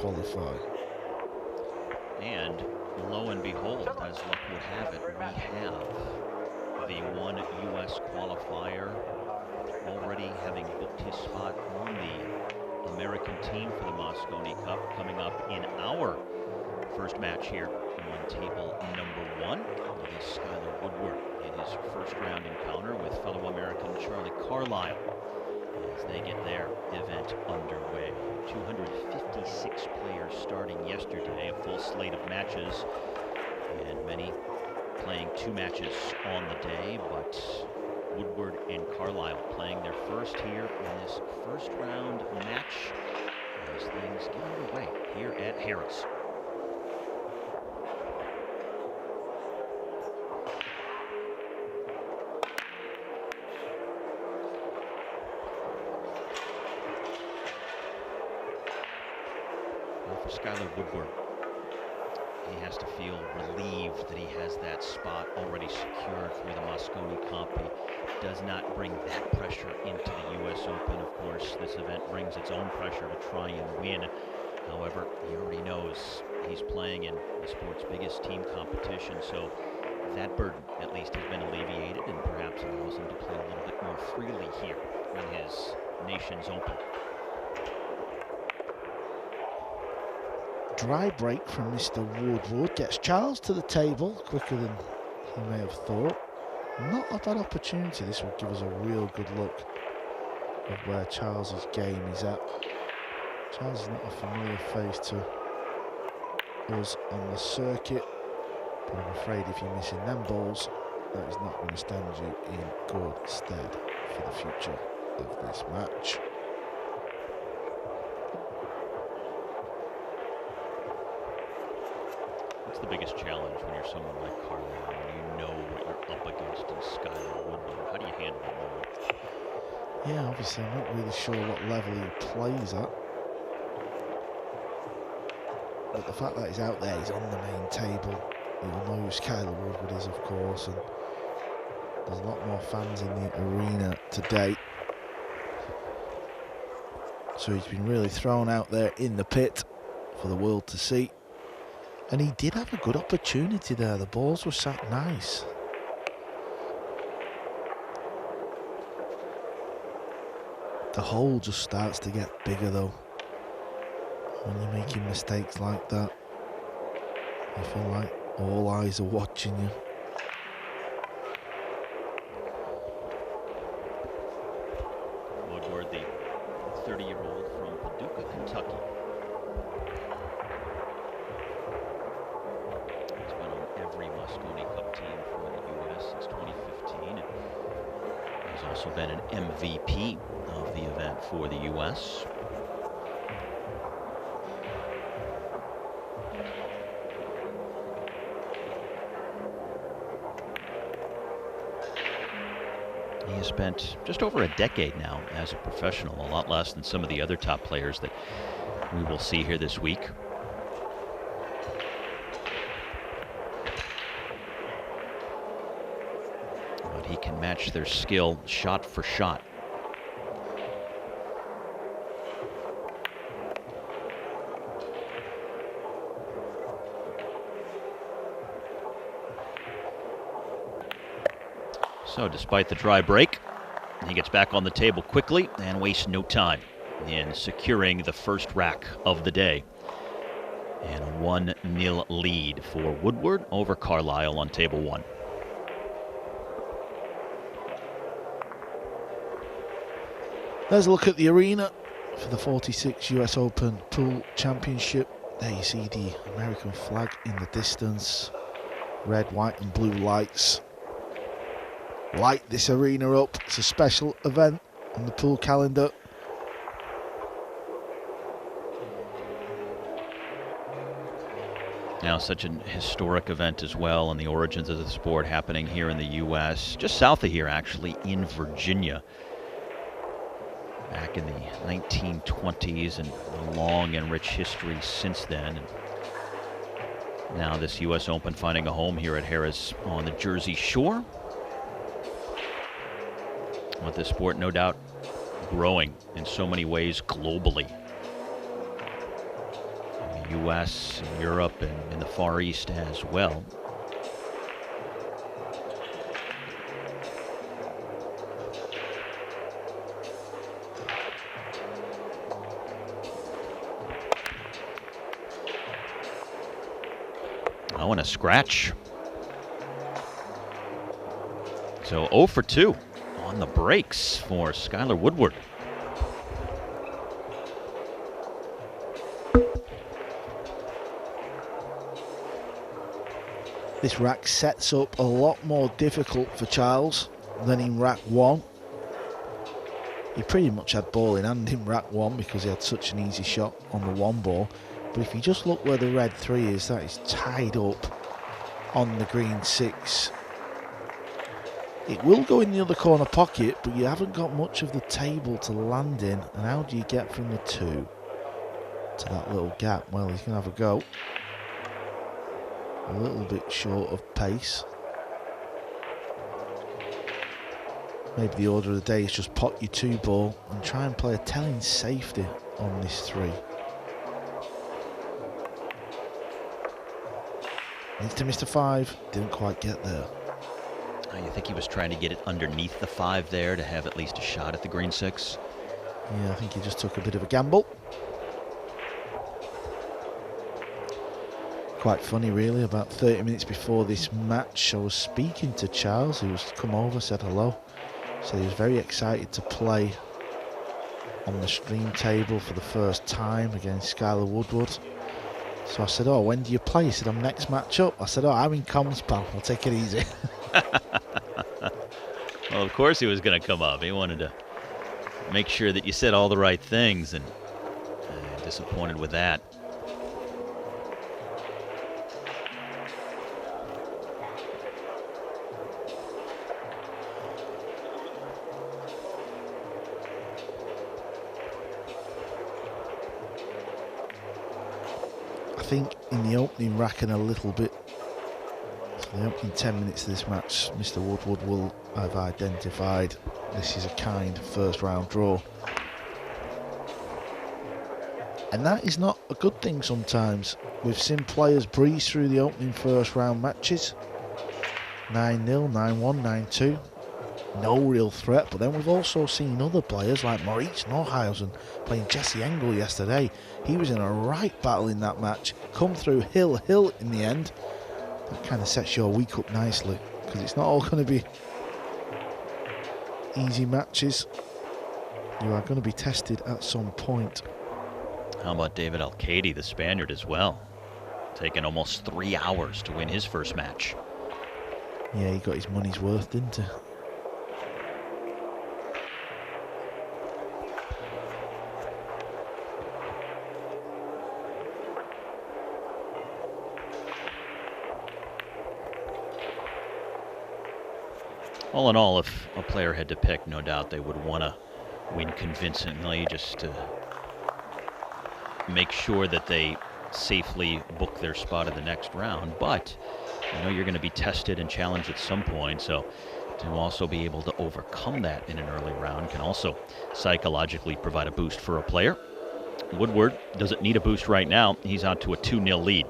qualify. And lo and behold, as luck would have it, we have the one U.S. qualifier already having booked his spot on the American team for the Mosconi Cup, coming up in our first match here on table number 1. It is Skyler Woodward in his first round encounter with fellow American Charles Carlisle as they get their event underway. 256 players starting yesterday, a full slate of matches, and many playing 2 matches on the day, but Woodward and Carlisle playing their first here in this first round match as things get underway here at Harris. For Skyler Woodward, he has to feel relieved that he has that spot already secured through the Mosconi Cup. He does not bring that pressure into the U.S. Open. Of course, this event brings its own pressure to try and win. However, he already knows he's playing in the sport's biggest team competition, so that burden at least has been alleviated and perhaps allows him to play a little bit more freely here in his Nations Open. Dry break from Mr. Woodward gets Charles to the table quicker than he may have thought. Not a bad opportunity. This will give us a real good look of where Charles's game is at. Charles is not a familiar face to us on the circuit, but I'm afraid if you're missing them balls, that is not going to stand you in good stead for the future of this match. What's the biggest challenge when you're someone like Carlisle, when you know what you're up against in Skyler Woodward? How do you handle that moment? Yeah, obviously I'm not really sure what level he plays at. But the fact that he's out there, he's on the main table. You'll know who Skyler Woodward is, of course, and there's a lot more fans in the arena today. So he's been really thrown out there in the pit for the world to see. And he did have a good opportunity there. The balls were sat nice. The hole just starts to get bigger though. When you're making mistakes like that, you feel like all eyes are watching you. Woodward, the 30-year-old from Paducah, Kentucky. He's been on every Mosconi Cup team for the U.S. since 2015. And he's also been an MVP of the event for the U.S. He has spent just over a decade now as a professional, a lot less than some of the other top players that we will see here this week. But he can match their skill shot for shot. So despite the dry break, he gets back on the table quickly and wastes no time in securing the first rack of the day. And a 1-0 lead for Woodward over Carlisle on table 1. There's a look at the arena for the 46 US Open Pool Championship. There you see the American flag in the distance. Red, white and blue lights light this arena up. It's a special event on the pool calendar. Now, such an historic event as well, and the origins of the sport happening here in the U.S., just south of here, actually, in Virginia. Back in the 1920s, and a long and rich history since then. And now this U.S. Open finding a home here at Harris on the Jersey Shore. With this sport, no doubt, growing in so many ways globally. US, Europe, and in the Far East as well. Oh, and a scratch. So 0 for 2 on the breaks for Skyler Woodward. This rack sets up a lot more difficult for Charles than in rack 1. He pretty much had ball in hand in rack 1 because he had such an easy shot on the 1 ball. But if you just look where the red 3 is, that is tied up on the green 6. It will go in the other corner pocket, but you haven't got much of the table to land in. And how do you get from the 2 to that little gap? Well, he's going to have a go. A little bit short of pace. Maybe the order of the day is just pot your 2 ball and try and play a telling safety on this 3. Needs to miss the 5. Didn't quite get there. You think he was trying to get it underneath the 5 there to have at least a shot at the green 6? Yeah, I think he just took a bit of a gamble. Quite funny, really. About 30 minutes before this match, I was speaking to Charles. He was come over, said hello. So he was very excited to play on the stream table for the first time against Skyler Woodward. So I said, oh, when do you play? He said, I'm next match up. I said, oh, I'm in comms, pal. I'll take it easy. Well, of course he was going to come up. He wanted to make sure that you said all the right things, and disappointed with that. I think in the opening rack and a little bit, so the opening 10 minutes of this match, Mr. Woodward will have identified this is a kind first round draw. And that is not a good thing sometimes. We've seen players breeze through the opening first round matches. 9-0, 9-1, 9-2. No real threat, but then we've also seen other players like Maurice Norhausen playing Jesse Engel yesterday. He was in a right battle in that match, come through hill in the end. That kind of sets your week up nicely, because it's not all going to be easy matches. You are going to be tested at some point. How about David Alcady, the Spaniard, as well? Taking almost 3 hours to win his first match. Yeah, he got his money's worth, didn't he? All in all, if a player had to pick, no doubt they would want to win convincingly, just to make sure that they safely book their spot in the next round. But you know you're going to be tested and challenged at some point, so to also be able to overcome that in an early round can also psychologically provide a boost for a player. Woodward doesn't need a boost right now. He's out to a 2-0 lead.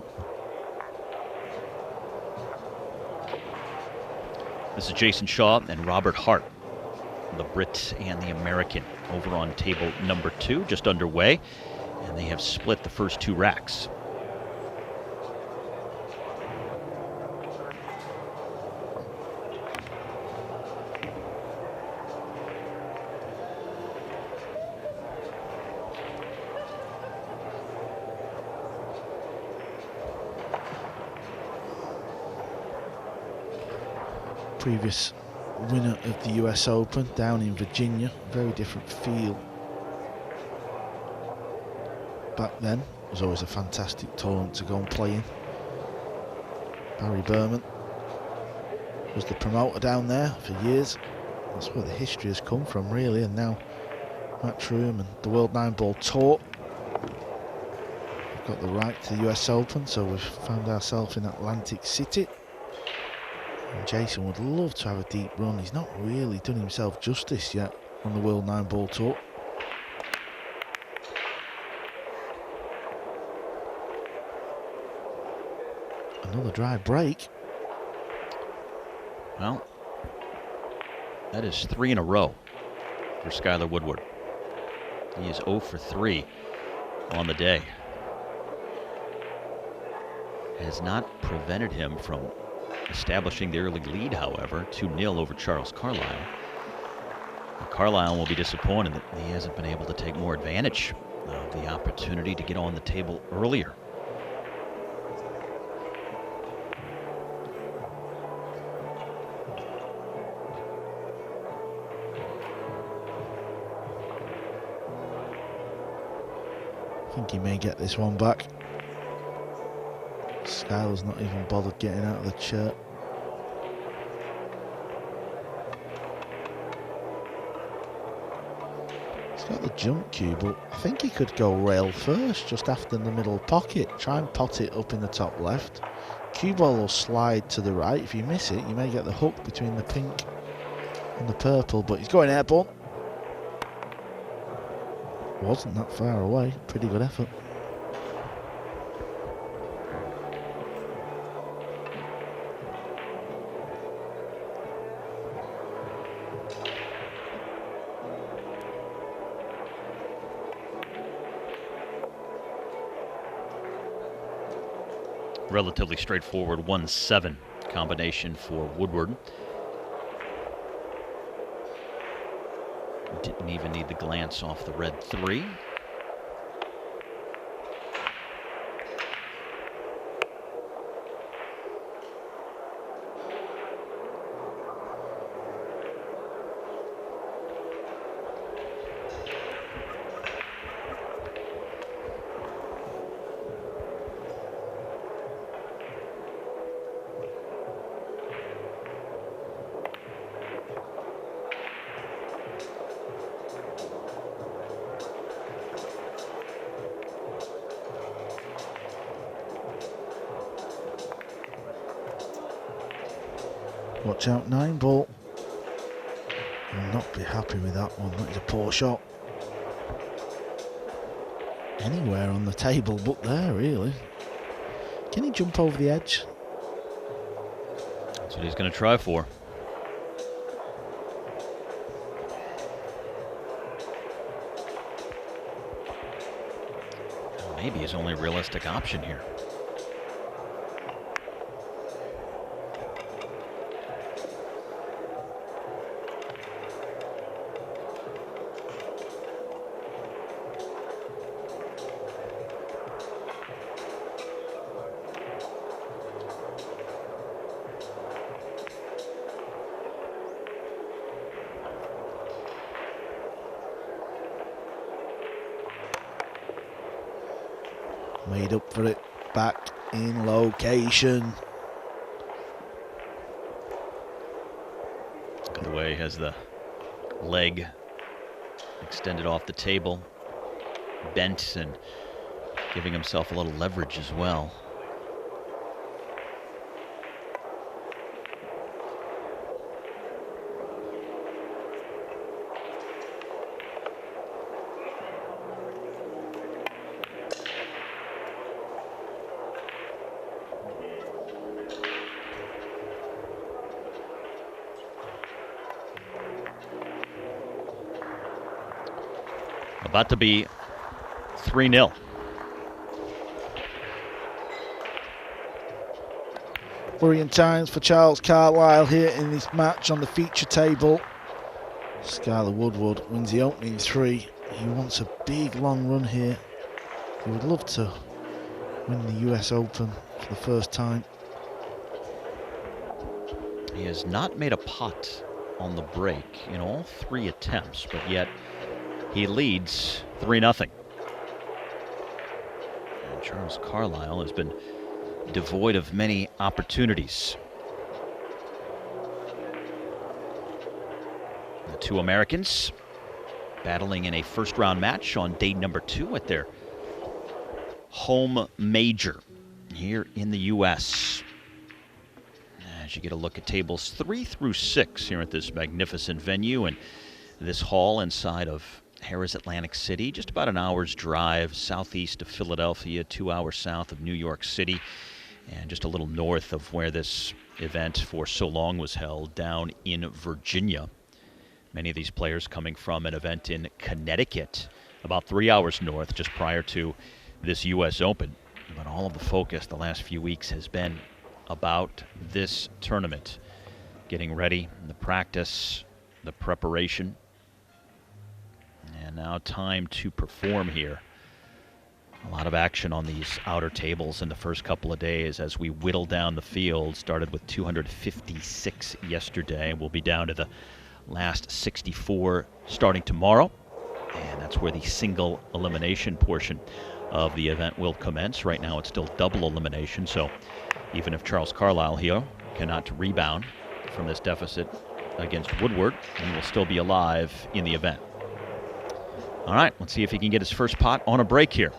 This is Jason Shaw and Robert Hart, the Brit and the American, over on table number 2, just underway, and they have split the first 2 racks. Previous winner of the US Open down in Virginia, very different feel. Back then, it was always a fantastic tournament to go and play in. Barry Berman was the promoter down there for years. That's where the history has come from, really. And now Matchroom and the World Nineball Tour have got the right to the US Open, so we've found ourselves in Atlantic City. And Jason would love to have a deep run. He's not really done himself justice yet on the World Nineball Tour. Another dry break. Well, that is 3 in a row for Skyler Woodward. He is 0 for 3 on the day. Has not prevented him from establishing the early lead, however, 2-0 over Charles Carlisle. And Carlisle will be disappointed that he hasn't been able to take more advantage of the opportunity to get on the table earlier. I think he may get this one back. Skyler's not even bothered getting out of the chair. He's got the jump cue, but I think he could go rail first, just after the middle pocket. Try and pot it up in the top left. Cue ball will slide to the right. If you miss it, you may get the hook between the pink and the purple, but he's going airborne. Wasn't that far away. Pretty good effort. Relatively straightforward 1-7 combination for Woodward. Didn't even need the glance off the red 3. Watch out, Nineball. Will not be happy with that one. That is a poor shot. Anywhere on the table but there, really. Can he jump over the edge? That's what he's going to try for. Maybe his only realistic option here. Made up for it, back in location. The way he has the leg extended off the table, bent and giving himself a little leverage as well. About to be 3-0. Worrying times for Charles Carlisle here in this match on the feature table. Skyler Woodward wins the opening 3. He wants a big long run here. He would love to win the US Open for the first time. He has not made a putt on the break in all 3 attempts, but yet he leads 3-0. And Charles Carlisle has been devoid of many opportunities. The 2 Americans battling in a first-round match on day number 2 at their home major here in the U.S. As you get a look at tables 3 through 6 here at this magnificent venue and this hall inside of Harrah's Atlantic City, just about an hour's drive southeast of Philadelphia, 2 hours south of New York City. and just a little north of where this event for so long was held, down in Virginia. Many of these players coming from an event in Connecticut, about 3 hours north, just prior to this U.S. Open. But all of the focus the last few weeks has been about this tournament. Getting ready, the practice, the preparation, and now time to perform here. A lot of action on these outer tables in the first couple of days as we whittle down the field. Started with 256 yesterday. We'll be down to the last 64 starting tomorrow. And that's where the single elimination portion of the event will commence. Right now it's still double elimination, so even if Charles Carlisle here cannot rebound from this deficit against Woodward, he will still be alive in the event. All right, let's see if he can get his first pot on a break here.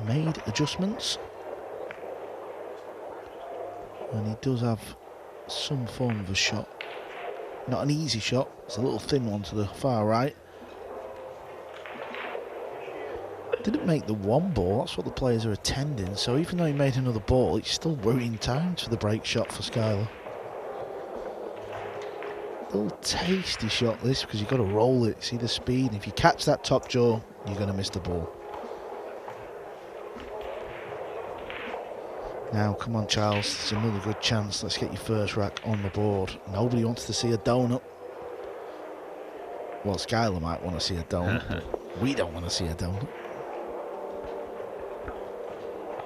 Made adjustments, and he does have some form of a shot. Not an easy shot, it's a little thin one to the far right. Didn't make the one ball, that's what the players are attending, so even though he made another ball, it's still worrying times for the break shot for Skyler. Little tasty shot this, because you've got to roll it, see the speed, and if you catch that top jaw, you're going to miss the ball. Now, come on, Charles, it's another good chance. Let's get your first rack on the board. Nobody wants to see a donut. Well, Skyler might want to see a donut, but we don't want to see a donut.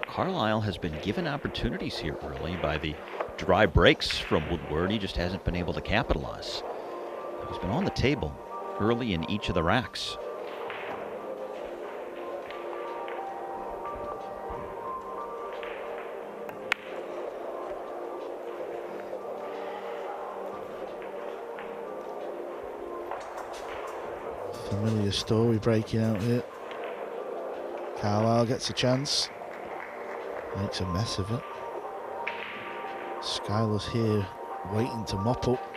Carlisle has been given opportunities here early by the dry breaks from Woodward. He just hasn't been able to capitalize. He's been on the table early in each of the racks. Familiar story breaking out here. Carlisle gets a chance. Makes a mess of it. Skyler's here waiting to mop up.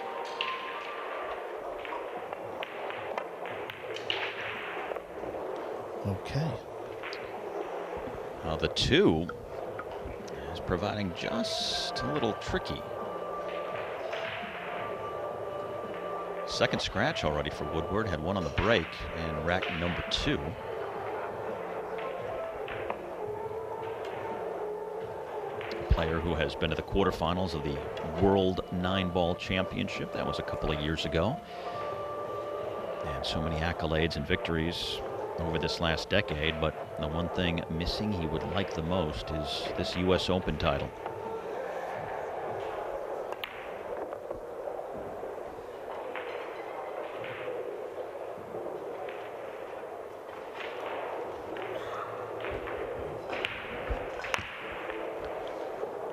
Okay. Now the 2 is providing just a little tricky. Second scratch already for Woodward. Had one on the break in rack number 2. A player who has been to the quarterfinals of the World Nineball Championship. That was a couple of years ago. And so many accolades and victories over this last decade, but the one thing missing he would like the most is this U.S. Open title.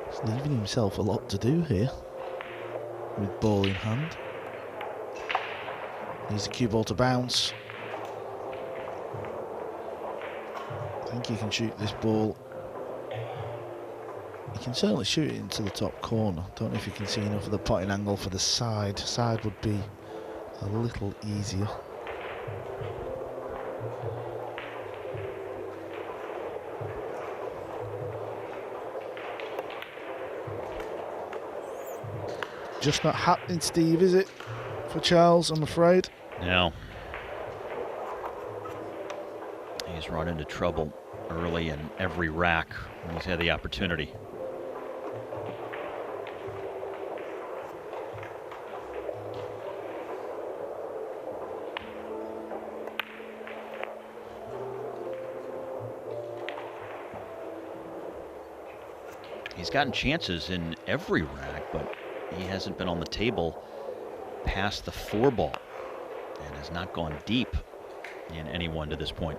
He's leaving himself a lot to do here with ball in hand. Needs the cue ball to bounce. I think he can shoot this ball. He can certainly shoot it into the top corner. Don't know if you can see enough of the potting angle for the side. Side would be a little easier. Just not happening, Steve, is it? For Charles, I'm afraid. No. He's run into trouble early in every rack when he's had the opportunity. He's gotten chances in every rack, but he hasn't been on the table past the 4 ball and has not gone deep in any one to this point.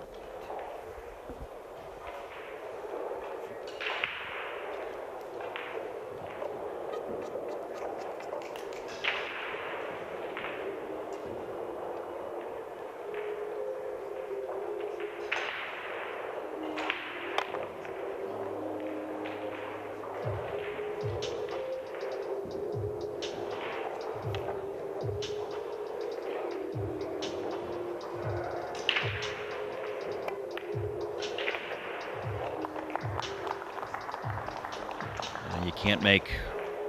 can't make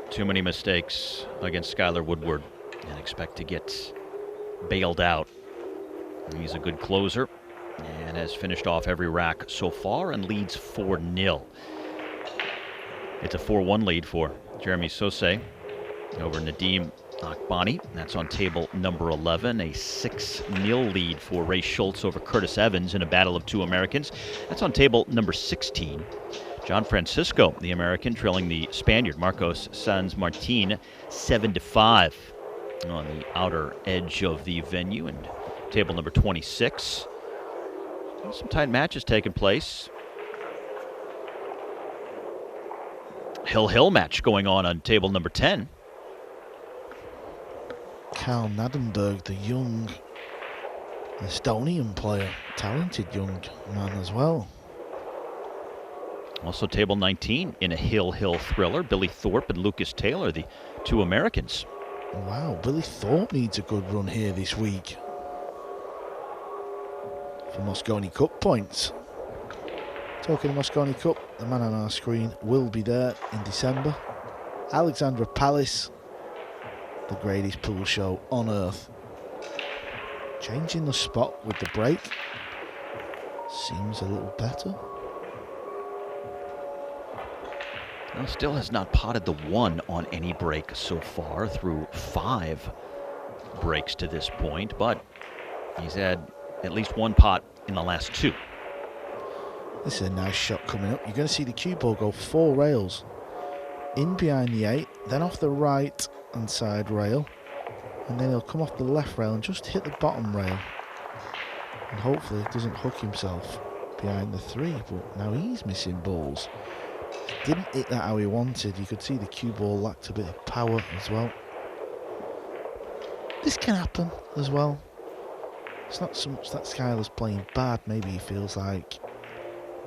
too many mistakes against Skyler Woodward and expect to get bailed out. He's a good closer and has finished off every rack so far and leads 4-0. It's a 4-1 lead for Jeremy Sose over Nadim Akbani. That's on table number 11. A 6-0 lead for Ray Schultz over Curtis Evans in a battle of two Americans. That's on table number 16. John Francisco, the American, trailing the Spaniard Marcos Sanz Martin 7-5 on the outer edge of the venue. And table number 26. Some tight matches taking place. Hill match going on table number 10. Carl Nadenberg, the young Estonian player, talented young man as well. Also table 19 in a hill thriller. Billy Thorpe and Lucas Taylor, the two Americans. Wow, Billy Thorpe needs a good run here this week for Mosconi Cup points. Talking of Mosconi Cup, the man on our screen will be there in December. Alexandra Palace, the greatest pool show on earth. Changing the spot with the break seems a little better. Well, still has not potted the one on any break so far through 5 breaks to this point, but he's had at least one pot in the last 2. This is a nice shot coming up. You're going to see the cue ball go 4 rails. In behind the 8, then off the right hand side rail. And then he'll come off the left rail and just hit the bottom rail. And hopefully he doesn't hook himself behind the 3. But now he's missing balls. Didn't hit that how he wanted. You could see the cue ball lacked a bit of power as well. This can happen as well. It's not so much that Skyler's playing bad. Maybe he feels like,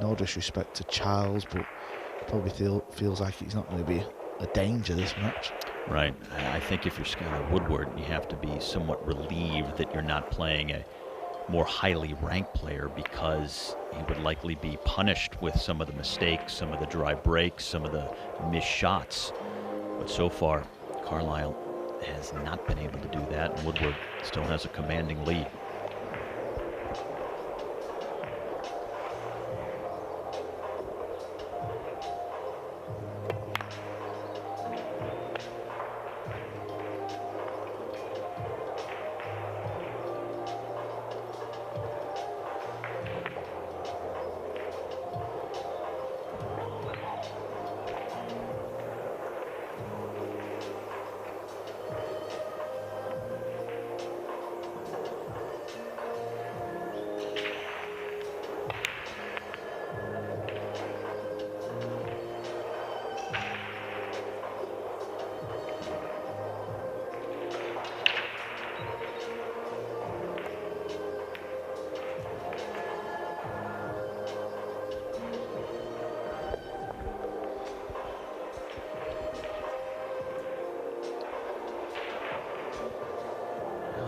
no disrespect to Charles, but probably feels like he's not going to be a danger this match. Right. I think if you're Skyler Woodward, you have to be somewhat relieved that you're not playing a more highly ranked player, because he would likely be punished with some of the mistakes, some of the dry breaks, some of the missed shots. But so far, Carlisle has not been able to do that, and Woodward still has a commanding lead.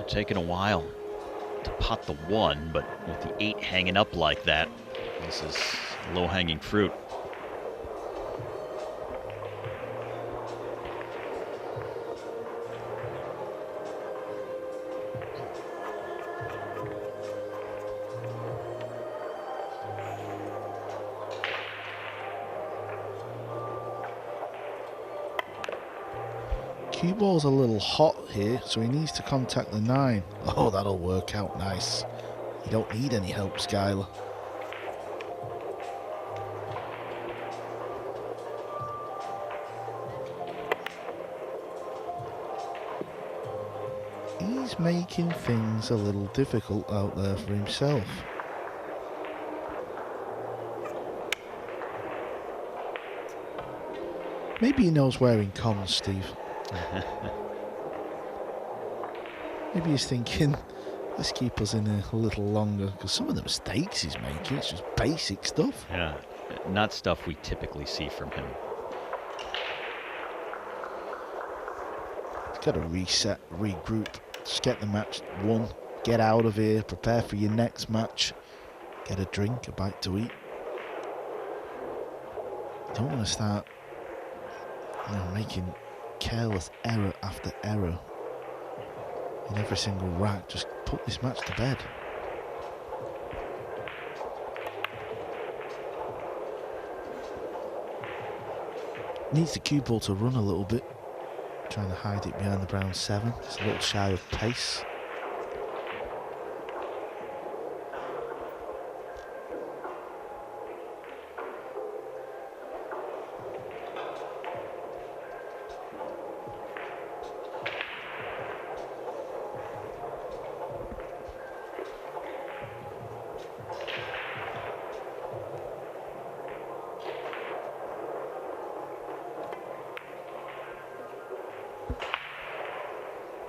Taking a while to pot the 1, but with the 8 hanging up like that, this is low-hanging fruit. Cue ball's a little hot here, so he needs to contact the 9. Oh, that'll work out nice. You don't need any help, Skyler. He's making things a little difficult out there for himself. Maybe he knows where he comes, Steve. Maybe he's thinking, let's keep us in a little longer, because some of the mistakes he's making, it's just basic stuff. Yeah, not stuff we typically see from him. He's got to reset, regroup, just get the match won, get out of here, prepare for your next match, get a drink, a bite to eat. You don't want to start You know, making careless error after error in every single rack just put this match to bed. Needs the cue ball to run a little bit, trying to hide it behind the brown 7. It's a little shy of pace.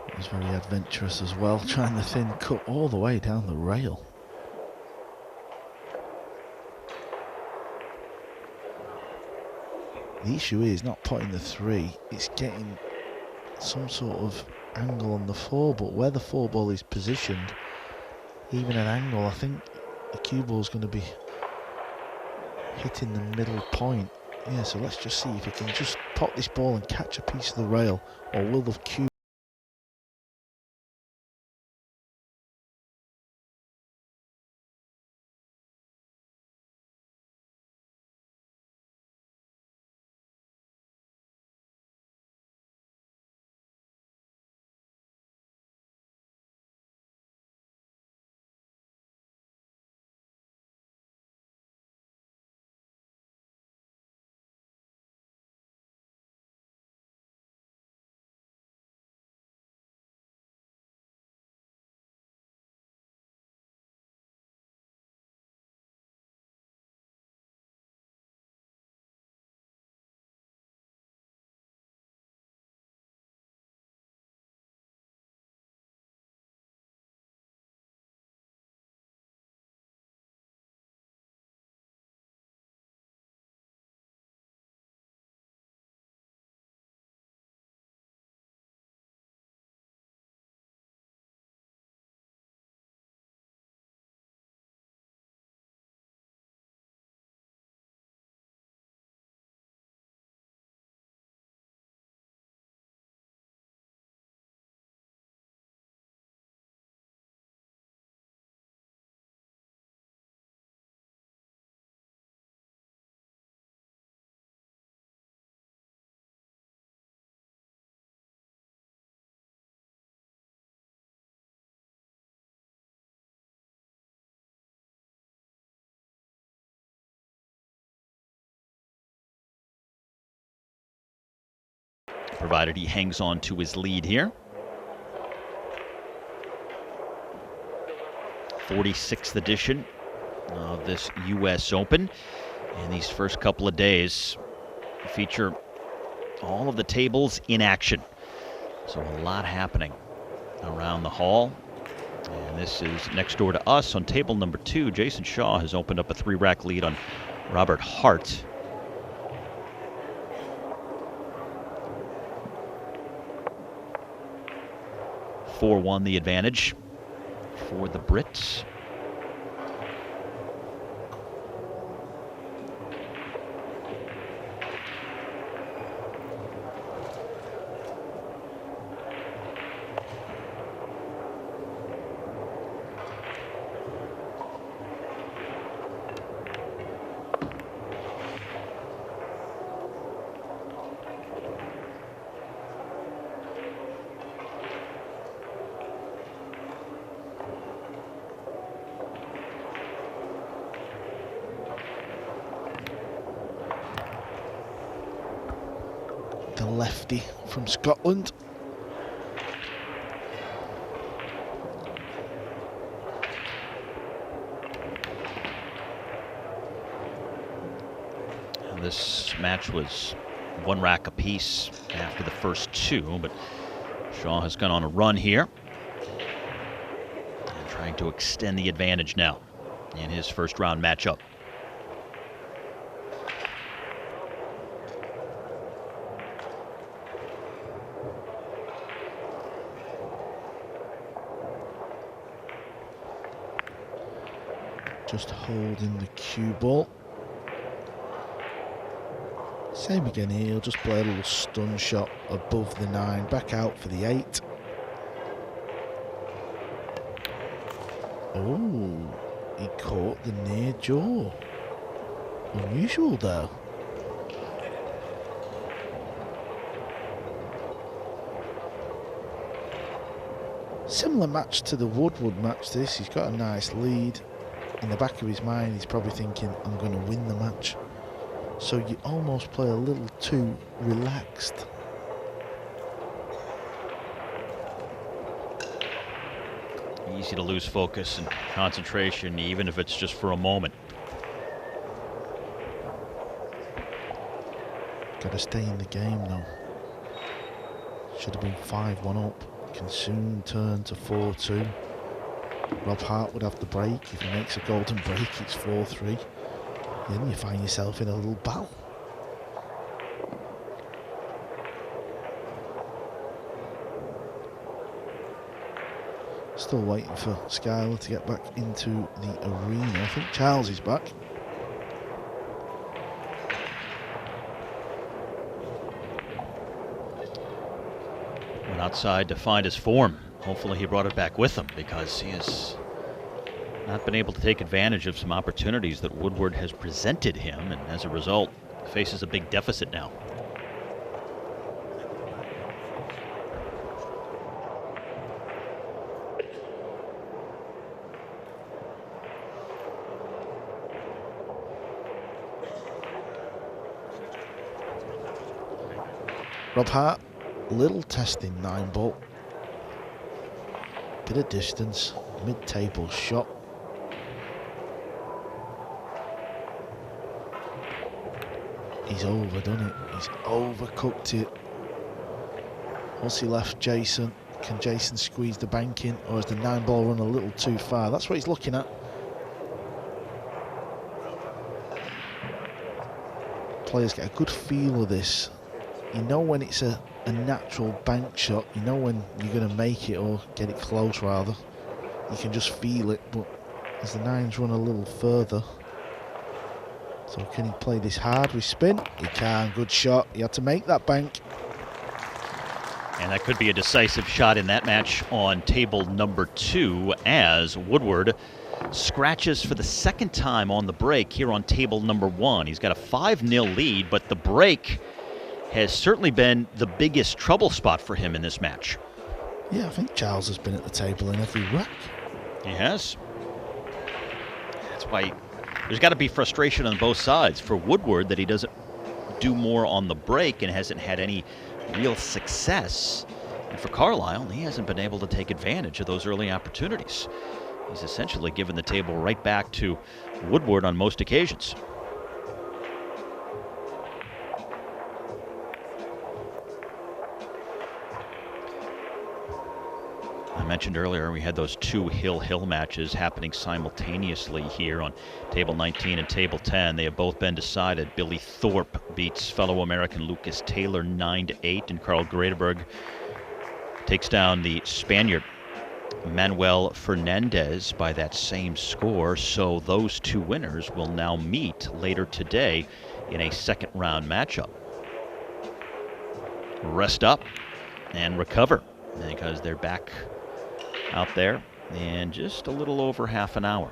It was very adventurous as well, trying the thin cut all the way down the rail. The issue is not putting the 3, it's getting some sort of angle on the 4, but where the 4 ball is positioned, even an angle, I think the cue ball is going to be hitting the middle point. Yeah, so let's just see if he can just pop this ball and catch a piece of the rail, or will the cue provided he hangs on to his lead here. 46th edition of this U.S. Open. And these first couple of days feature all of the tables in action. So a lot happening around the hall. And this is next door to us on table number 2. Jason Shaw has opened up a 3-rack lead on Robert Hart. 4-1 the advantage for the Brits. The lefty from Scotland. And this match was 1 rack apiece after the first 2, but Shaw has gone on a run here and trying to extend the advantage now in his first round matchup. Just holding the cue ball. Same again here, he'll just play a little stun shot above the 9, back out for the 8. Oh, he caught the near jaw. Unusual though. Similar match to the Woodward match this. He's got a nice lead. In the back of his mind he's probably thinking, I'm going to win the match. So you almost play a little too relaxed. Easy to lose focus and concentration, even if it's just for a moment. Got to stay in the game though. Should have been 5-1 up. Can soon turn to 4-2. Rob Hart would have the break. If he makes a golden break, it's 4-3. Then you find yourself in a little battle. Still waiting for Skyler to get back into the arena. I think Charles is back. Went outside to find his form. Hopefully he brought it back with him, because he has not been able to take advantage of some opportunities that Woodward has presented him, and as a result faces a big deficit now. Rob Hart, little testing 9-ball. Bit of distance, mid-table shot. He's overdone it. He's overcooked it. Once he left Jason, can Jason squeeze the bank in, or has the 9-ball run a little too far? That's what he's looking at. Players get a good feel of this. You know when it's a natural bank shot, you know when you're going to make it, or get it close rather. You can just feel it, but as the 9s run a little further. So can he play this hard with spin? He can, good shot. He had to make that bank. And that could be a decisive shot in that match on table number 2, as Woodward scratches for the second time on the break here on table number 1. He's got a 5-0 lead, but the break has certainly been the biggest trouble spot for him in this match. Yeah, I think Charles has been at the table in every rack. He has. That's why there's got to be frustration on both sides. For Woodward, that he doesn't do more on the break and hasn't had any real success. And for Carlisle, he hasn't been able to take advantage of those early opportunities. He's essentially given the table right back to Woodward on most occasions. I mentioned earlier we had those 2 hill-hill matches happening simultaneously here on table 19 and table 10. They have both been decided. Billy Thorpe beats fellow American Lucas Taylor 9-8, and Carl Graderberg takes down the Spaniard Manuel Fernandez by that same score. So those 2 winners will now meet later today in a second-round matchup. Rest up and recover, because they're back out there in just a little over half an hour.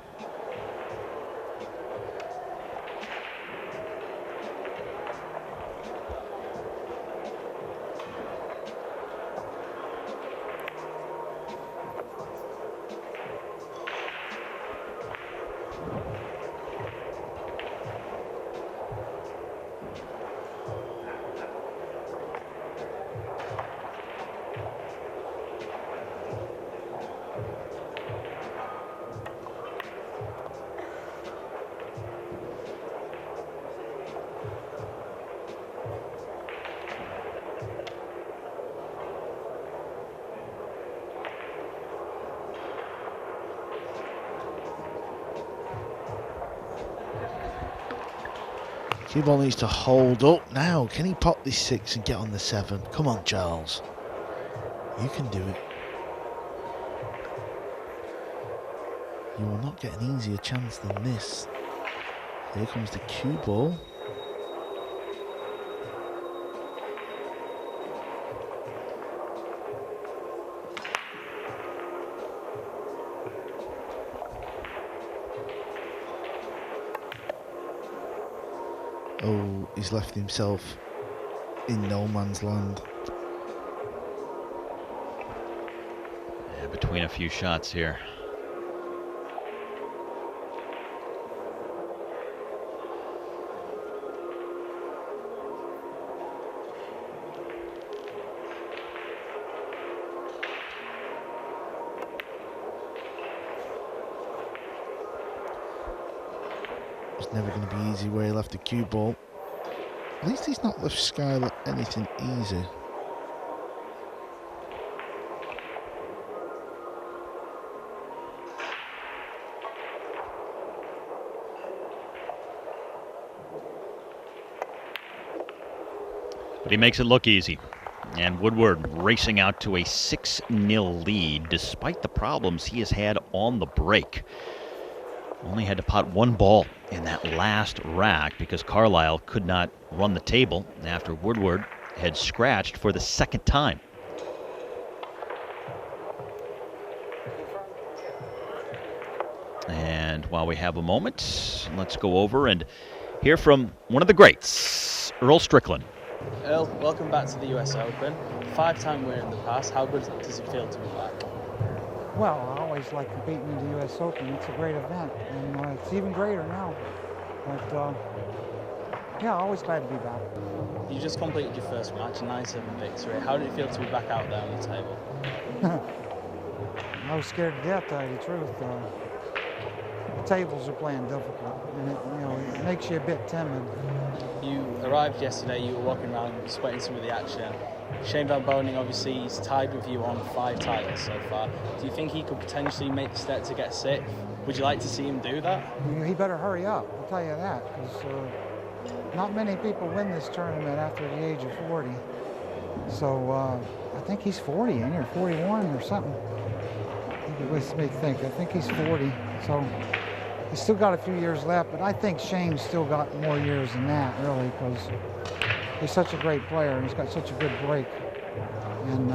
Ball needs to hold up now. Can he pop this 6 and get on the 7? Come on, Charles. You can do it. You will not get an easier chance than this. Here comes the cue ball. oh, he's left himself in no man's land. Yeah, between a few shots here. It's never going to be easy where he left the cue ball. At least he's not left Skyler anything easy. But he makes it look easy. And Woodward racing out to a 6-0 lead despite the problems he has had on the break. Only had to pot one ball in that last rack because Carlisle could not run the table after Woodward had scratched for the second time. And while we have a moment, let's go over and hear from one of the greats, Earl Strickland. Earl, welcome back to the US Open. 5-time winner in the past. How good does it feel to be back? Well, I always like competing in the US Open. It's a great event, and it's even greater now. But yeah, always glad to be back. You just completed your first match, a 9-7 victory. How did it feel to be back out there on the table? I was scared to death, to tell you the truth. The tables are playing difficult, and it makes you a bit timid. You arrived yesterday, you were walking around, sweating some of the action. Shane Van Boening, obviously, he's tied with you on 5 titles so far. Do you think he could potentially make the step to get 6th? Would you like to see him do that? He better hurry up, I'll tell you that, because not many people win this tournament after the age of 40. So I think he's 40, ain't he, or 41 or something. Let's me think. I think he's 40, so he's still got a few years left, but I think Shane's still got more years than that, really, because he's such a great player and he's got such a good break. And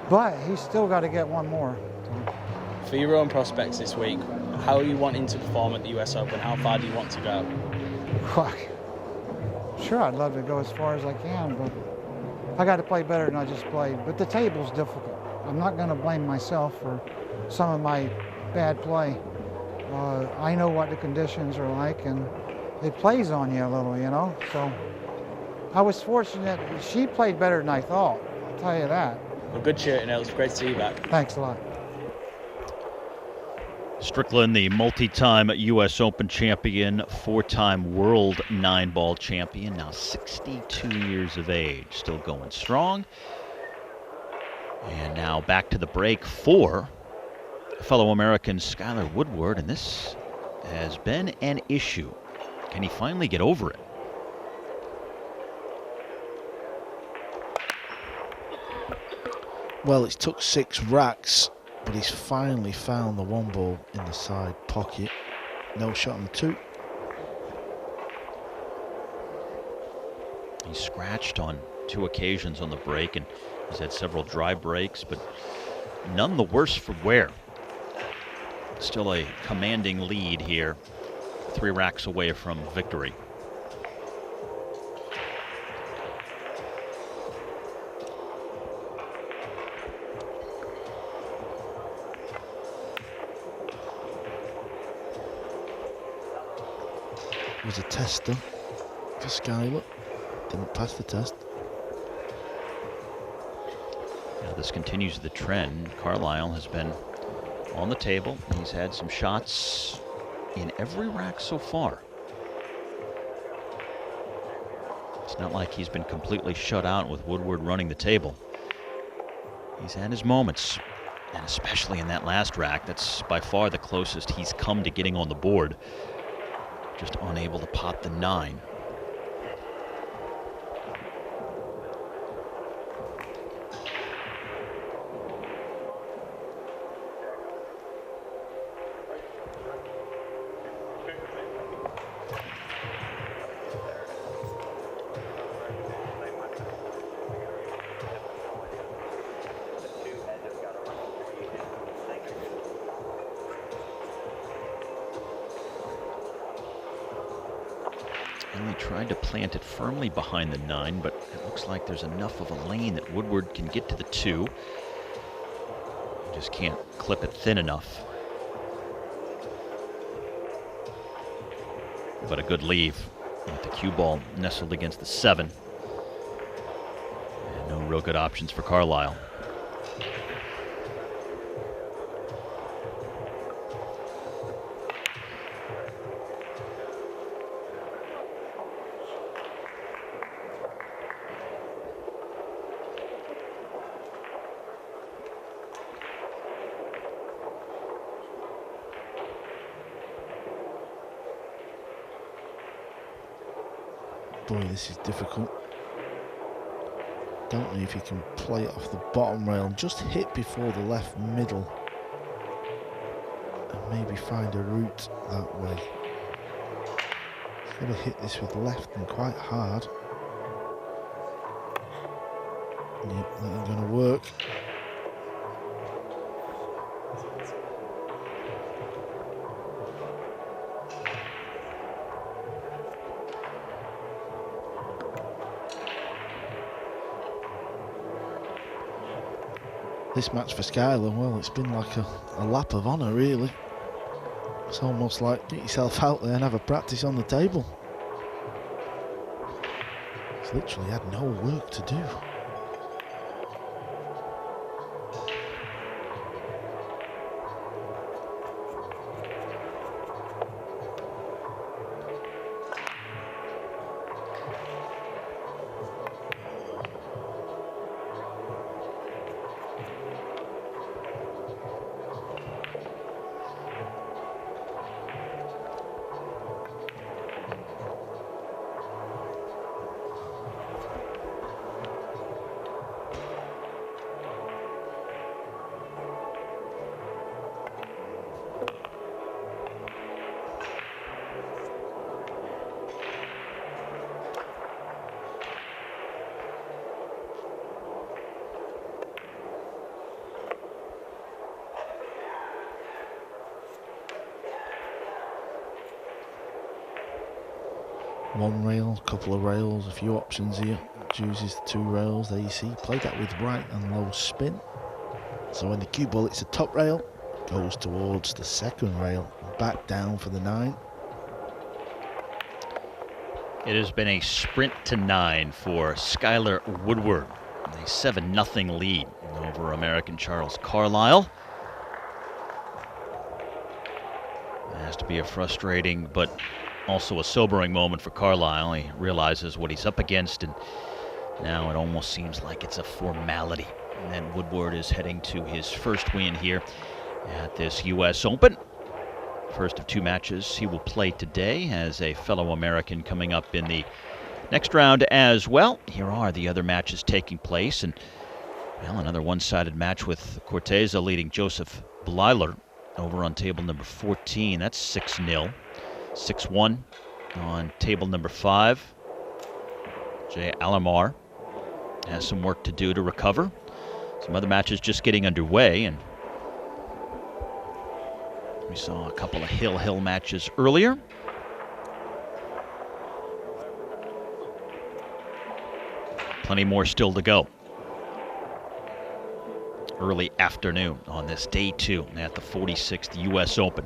but he's still got to get one more. So. For your own prospects this week, how are you wanting to perform at the US Open? How far do you want to go? Sure, I'd love to go as far as I can, but I got to play better than I just played. But the table's difficult. I'm not going to blame myself for some of my bad play. I know what the conditions are like, and it plays on you a little, you know. So I was fortunate. She played better than I thought, I'll tell you that. Well, good cheering, Earl. It's great to see you back. Thanks a lot. Strickland, the multi-time U.S. Open champion, 4-time world 9-ball champion, now 62 years of age, still going strong. And now back to the break for fellow American Skyler Woodward, and this has been an issue. Can he finally get over it? Well, it's took 6 racks, but he's finally found the 1 ball in the side pocket. No shot on the 2. He scratched on 2 occasions on the break, and he's had several dry breaks, but none the worse for wear. Still a commanding lead here, 3 racks away from victory. It was a tester for Skyler. Didn't pass the test. Now this continues the trend. Carlisle has been on the table. He's had some shots in every rack so far. It's not like he's been completely shut out with Woodward running the table. He's had his moments, and especially in that last rack, that's by far the closest he's come to getting on the board. Just unable to pot the 9. Well, he tried to plant it firmly behind the 9, but it looks like there's enough of a lane that Woodward can get to the 2. Just can't clip it thin enough. But a good leave with the cue ball nestled against the 7. And no real good options for Carlisle. Boy, this is difficult. Don't know if you can play it off the bottom rail and just hit before the left middle and maybe find a route that way. Got to hit this with left and quite hard. Yep, that ain't gonna work. This match for Skyler, well, it's been like a lap of honour, really. It's almost like get yourself out there and have a practice on the table. He's literally had no work to do. One rail, a couple of rails, a few options here. Chooses the 2 rails. There you see, played that with right and low spin. So when the cue ball hits the top rail, goes towards the 2nd rail, back down for the 9. It has been a sprint to 9 for Skyler Woodward. A 7-0 lead over American Charles Carlisle. It has to be a frustrating but also a sobering moment for Carlisle. He realizes what he's up against, and now it almost seems like it's a formality. And then Woodward is heading to his first win here at this U.S. Open. First of 2 matches he will play today. Has a fellow American coming up in the next round as well. Here are the other matches taking place, and well, another one-sided match with Corteza leading Joseph Bleiler over on table number 14. That's 6-0. 6-1 on table number 5. Jay Alamar has some work to do to recover. Some other matches just getting underway, and we saw a couple of hill matches earlier. Plenty more still to go. Early afternoon on this day 2 at the 46th U.S. Open.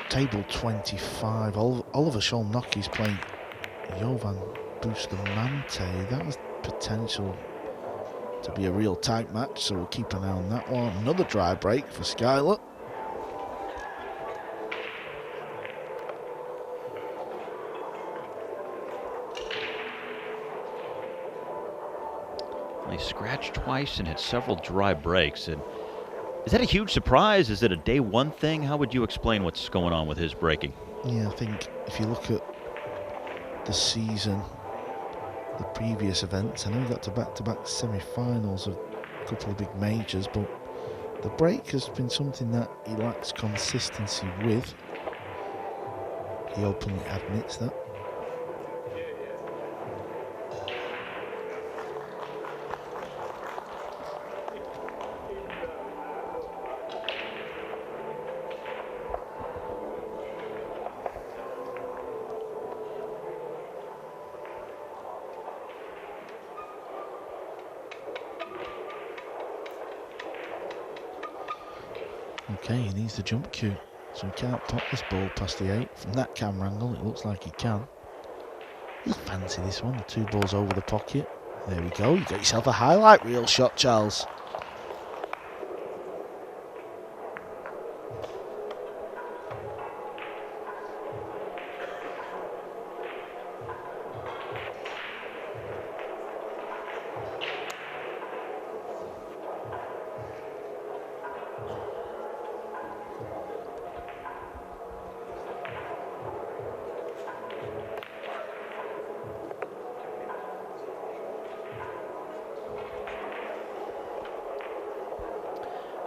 Table 25, Oliver Sholnocki's playing Jovan Bustamante. That has potential to be a real tight match, so we'll keep an eye on that one. Another dry break for Skyler. He scratched twice and had several dry breaks. And is that a huge surprise? Is it a day 1 thing? How would you explain what's going on with his breaking? Yeah, I think if you look at the season, the previous events, I know he got to back-to-back semi-finals of a couple of big majors, but the break has been something that he lacks consistency with. He openly admits that. Okay, he needs the jump cue, so he can't pop this ball past the 8. From that camera angle, it looks like he can. He'll fancy this one, the 2 balls over the pocket. There we go, you got yourself a highlight reel shot, Charles.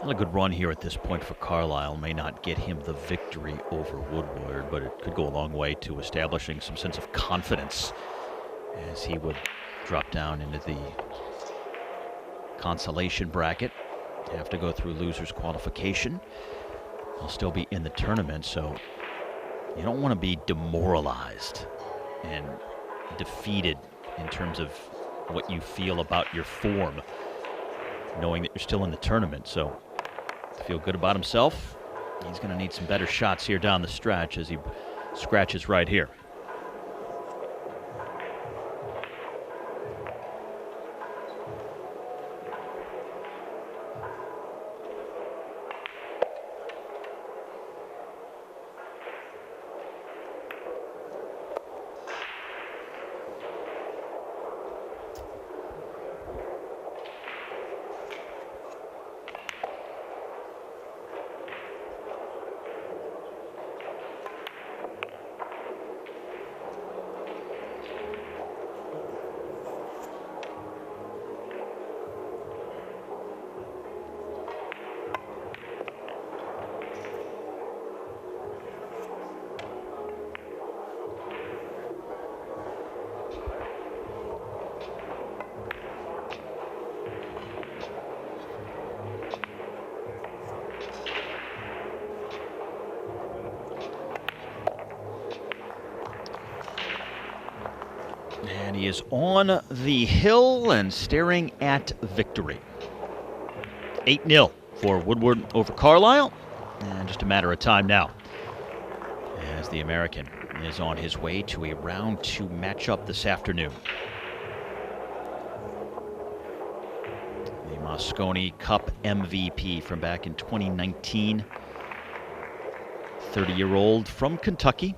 Well, a good run here at this point for Carlisle may not get him the victory over Woodward, but it could go a long way to establishing some sense of confidence as he would drop down into the consolation bracket. Have to go through losers qualification. He'll still be in the tournament, so you don't want to be demoralized and defeated in terms of what you feel about your form, knowing that you're still in the tournament. So feel good about himself. He's going to need some better shots here down the stretch as he scratches right here. And he is on the hill and staring at victory. 8-0 for Woodward over Carlisle. And just a matter of time now as the American is on his way to a round 2 matchup this afternoon. The Mosconi Cup MVP from back in 2019. 30-year-old from Kentucky.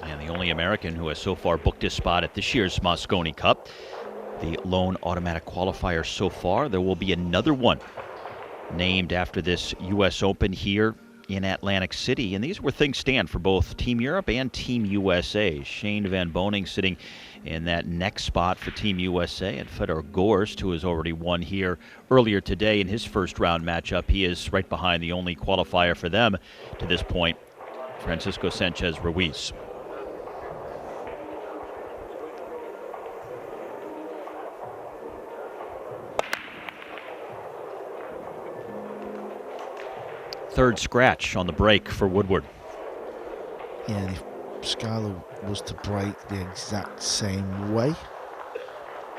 And the only American who has so far booked his spot at this year's Mosconi Cup. The lone automatic qualifier so far. There will be another one named after this U.S. Open here in Atlantic City. And these are where things stand for both Team Europe and Team USA. Shane Van Boening sitting in that next spot for Team USA. And Fedor Gorst, who has already won here earlier today in his first round matchup. He is right behind the only qualifier for them to this point, Francisco Sanchez Ruiz. Third scratch on the break for Woodward. Yeah, and if Skyler was to break the exact same way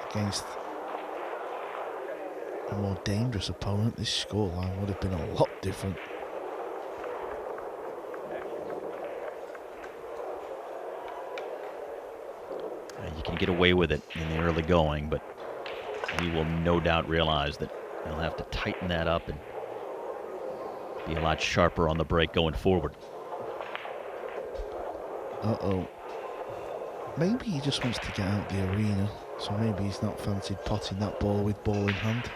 against a more dangerous opponent, this scoreline would have been a lot different. You can get away with it in the early going, but he will no doubt realize that he'll have to tighten that up and be a lot sharper on the break going forward. Uh-oh. Maybe he just wants to get out the arena, so maybe he's not fancied potting that ball with ball in hand.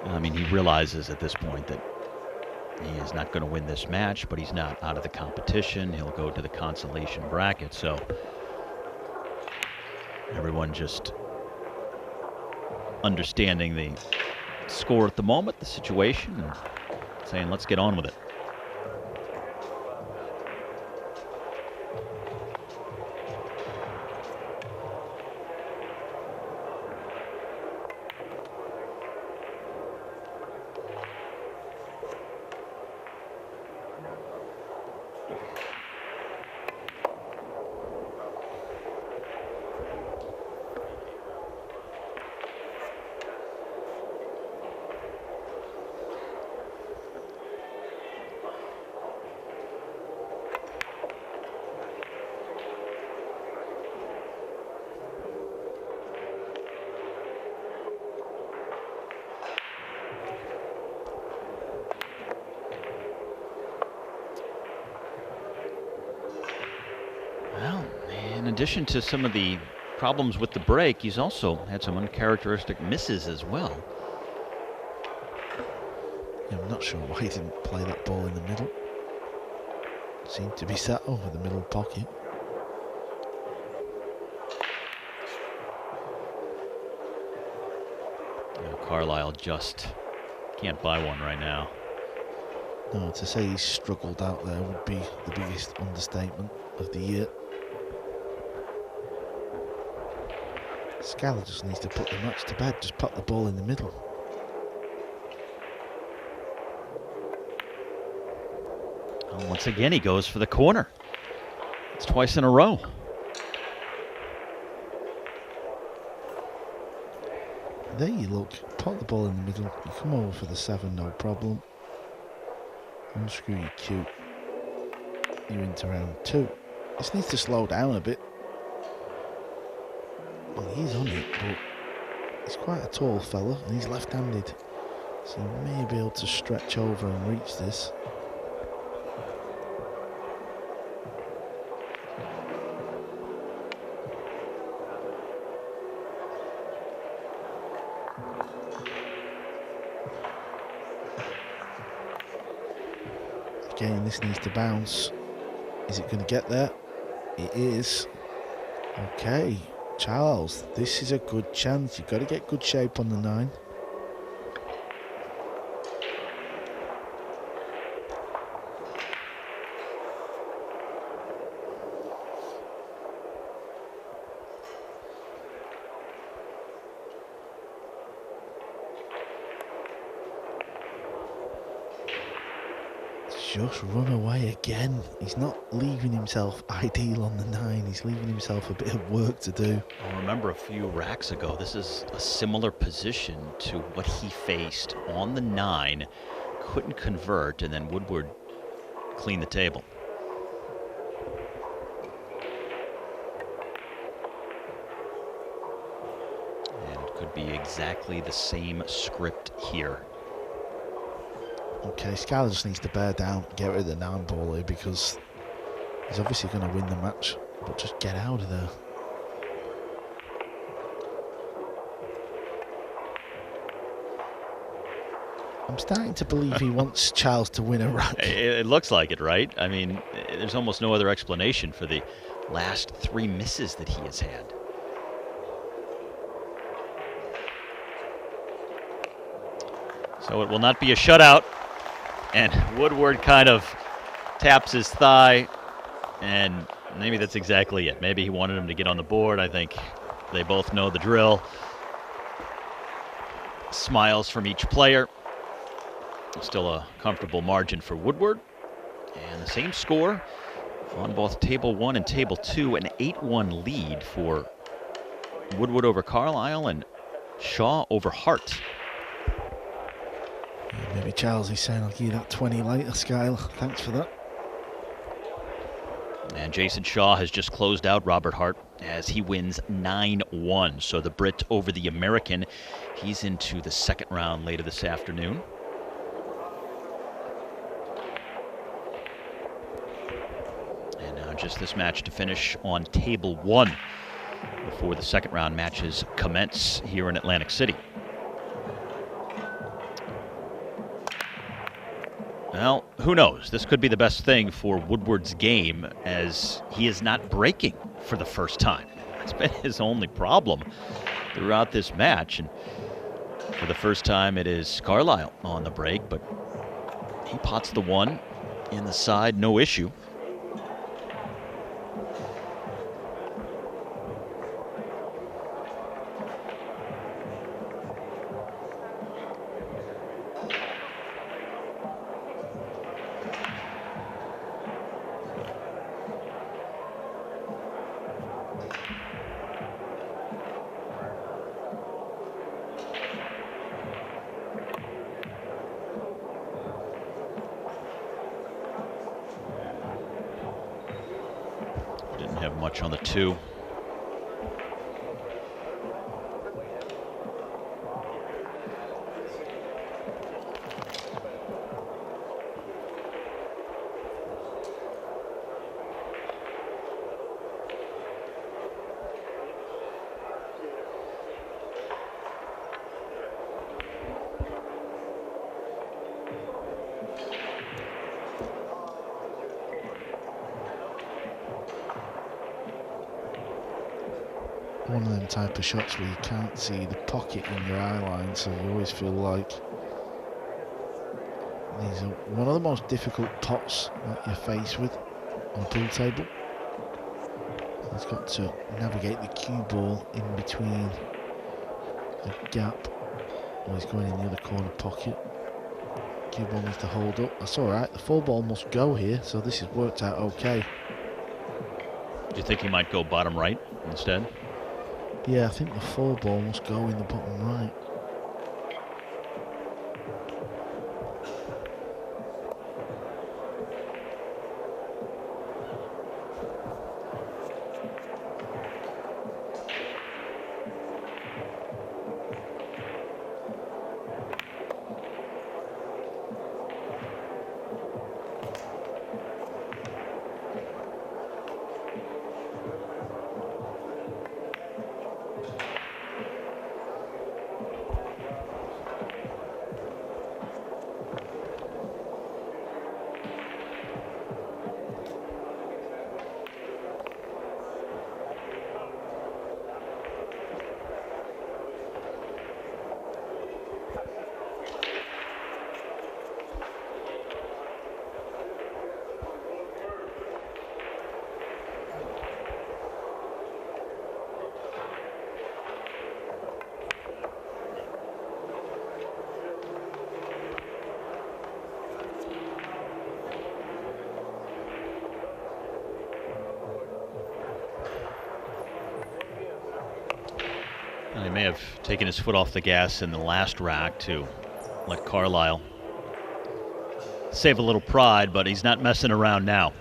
I mean, he realizes at this point that he is not going to win this match, but he's not out of the competition. He'll go to the consolation bracket, so everyone just understanding the score at the moment, the situation, and saying, let's get on with it. addition to some of the problems with the break, he's also had some uncharacteristic misses as well. Yeah, I'm not sure why he didn't play that ball in the middle. Seemed to be set over the middle pocket. Carlisle just can't buy one right now. No, to say he's struggled out there would be the biggest understatement of the year. Skyler just needs to put the match to bed, just put the ball in the middle. Well, once again, he goes for the corner. It's twice in a row. There you look, put the ball in the middle, you come over for the 7, no problem. Unscrew your cue. You're into round 2. This needs to slow down a bit. Well, he's on it, but he's quite a tall fella and he's left-handed. So he may be able to stretch over and reach this. Again, this needs to bounce. Is it going to get there? It is. Okay, Charles, this is a good chance. You've got to get good shape on the 9. Just run away again. He's not leaving himself ideal on the 9. He's leaving himself a bit of work to do. I remember a few racks ago, this is a similar position to what he faced on the 9. Couldn't convert, and then Woodward cleaned the table. And it could be exactly the same script here. Okay, Skyler just needs to bear down, get rid of the 9 ball here because he's obviously going to win the match, but just get out of there. I'm starting to believe he wants Charles to win a rack. It looks like it, right? I mean, there's almost no other explanation for the last 3 misses that he has had. So it will not be a shutout. And Woodward kind of taps his thigh, and maybe that's exactly it. Maybe he wanted him to get on the board. I think they both know the drill. Smiles from each player. Still a comfortable margin for Woodward. And the same score on both Table 1 and Table 2, an 8-1 lead for Woodward over Carlisle and Shaw over Hart. Maybe Charles is saying, I'll give you that 20 later, Skyler. Thanks for that. And Jason Shaw has just closed out Robert Hart as he wins 9-1. So the Brit over the American. He's into the second round later this afternoon. And now just this match to finish on Table 1 before the second round matches commence here in Atlantic City. Well, who knows? This could be the best thing for Woodward's game as he is not breaking for the first time. That's been his only problem throughout this match. And for the first time, it is Carlisle on the break, but he pots the 1 in the side, no issue. Much on the 2. one of them type of shots where you can't see the pocket in your eye line, so you always feel like these are one of the most difficult pots that you're faced with on a pool table. He's got to navigate the cue ball in between the gap, or he's going in the other corner pocket. Cue ball needs to hold up. That's alright, the 4 ball must go here, so this has worked out okay. Do you think he might go bottom right instead? Yeah, I think the 4 ball must go in the bottom right. And he may have taken his foot off the gas in the last rack to let Carlisle save a little pride, but he's not messing around now.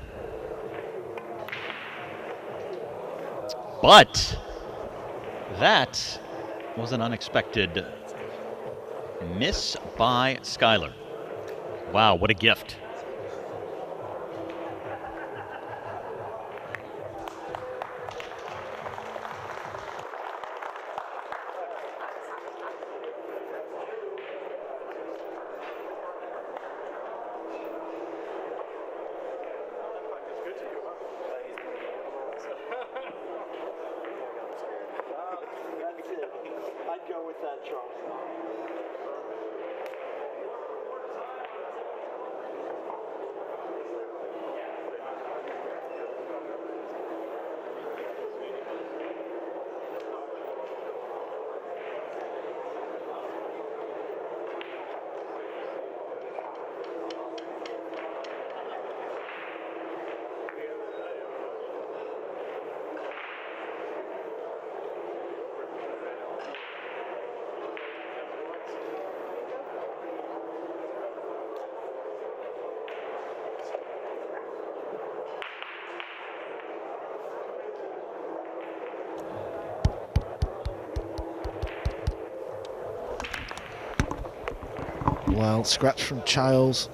But that was an unexpected miss by Skyler. Wow, what a gift. I'd go with that, Charles. Well, scratch from Charles.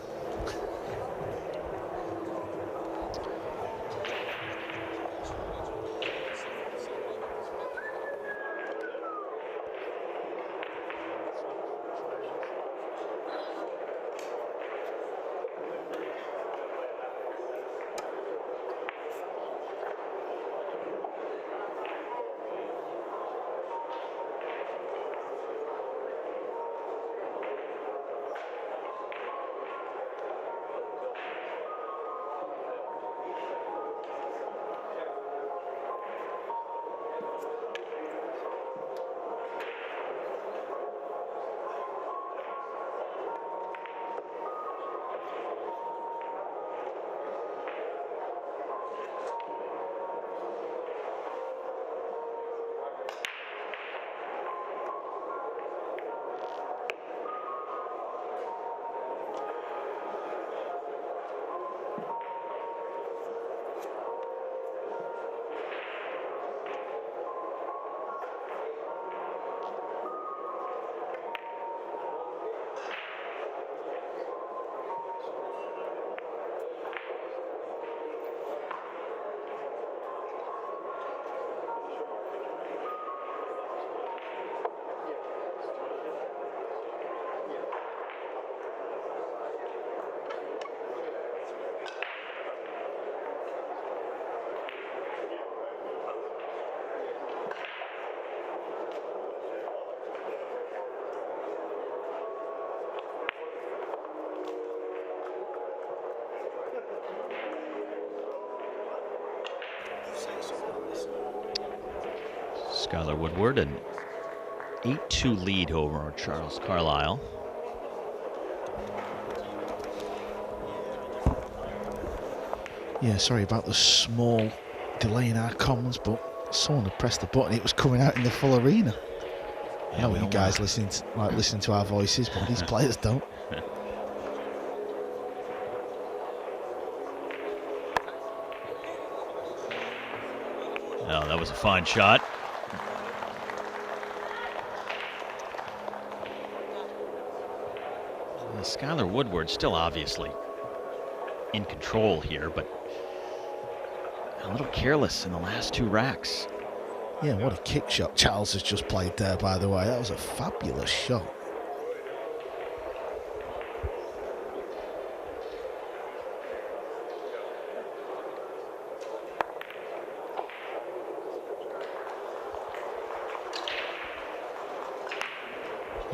Skyler Woodward, an 8-2 lead over Charles Carlisle. Yeah, sorry about the small delay in our comms, but someone had pressed the button. It was coming out in the full arena. Yeah, I know you guys listen to our voices, but these players don't. Oh, that was a fine shot. Skyler Woodward still obviously in control here, but a little careless in the last 2 racks. Yeah, what a kick shot Charles has just played there, by the way. That was a fabulous shot.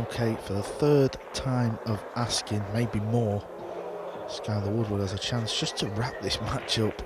Okay, for the 3rd time of asking, maybe more, Skyler Woodward has a chance just to wrap this match up.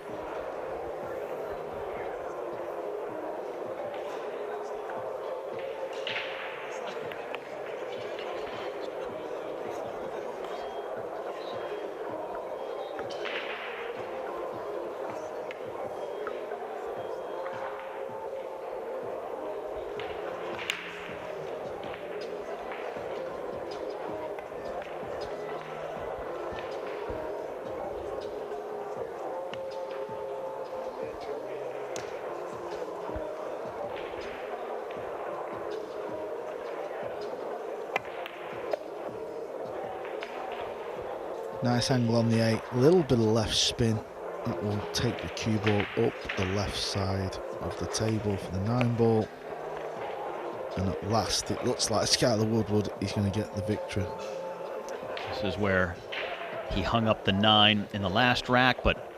Nice angle on the 8, little bit of left spin. That will take the cue ball up the left side of the table for the 9-ball. And at last, it looks like Skyler Woodward is going to get the victory. This is where he hung up the 9 in the last rack, but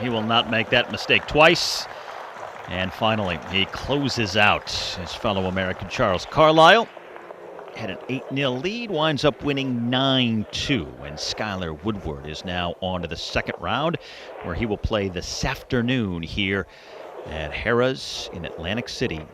he will not make that mistake twice. And finally, he closes out his fellow American Charles Carlisle. Had an 8-0 lead, winds up winning 9-2, and Skyler Woodward is now on to the 2nd round, where he will play this afternoon here at Harrah's in Atlantic City.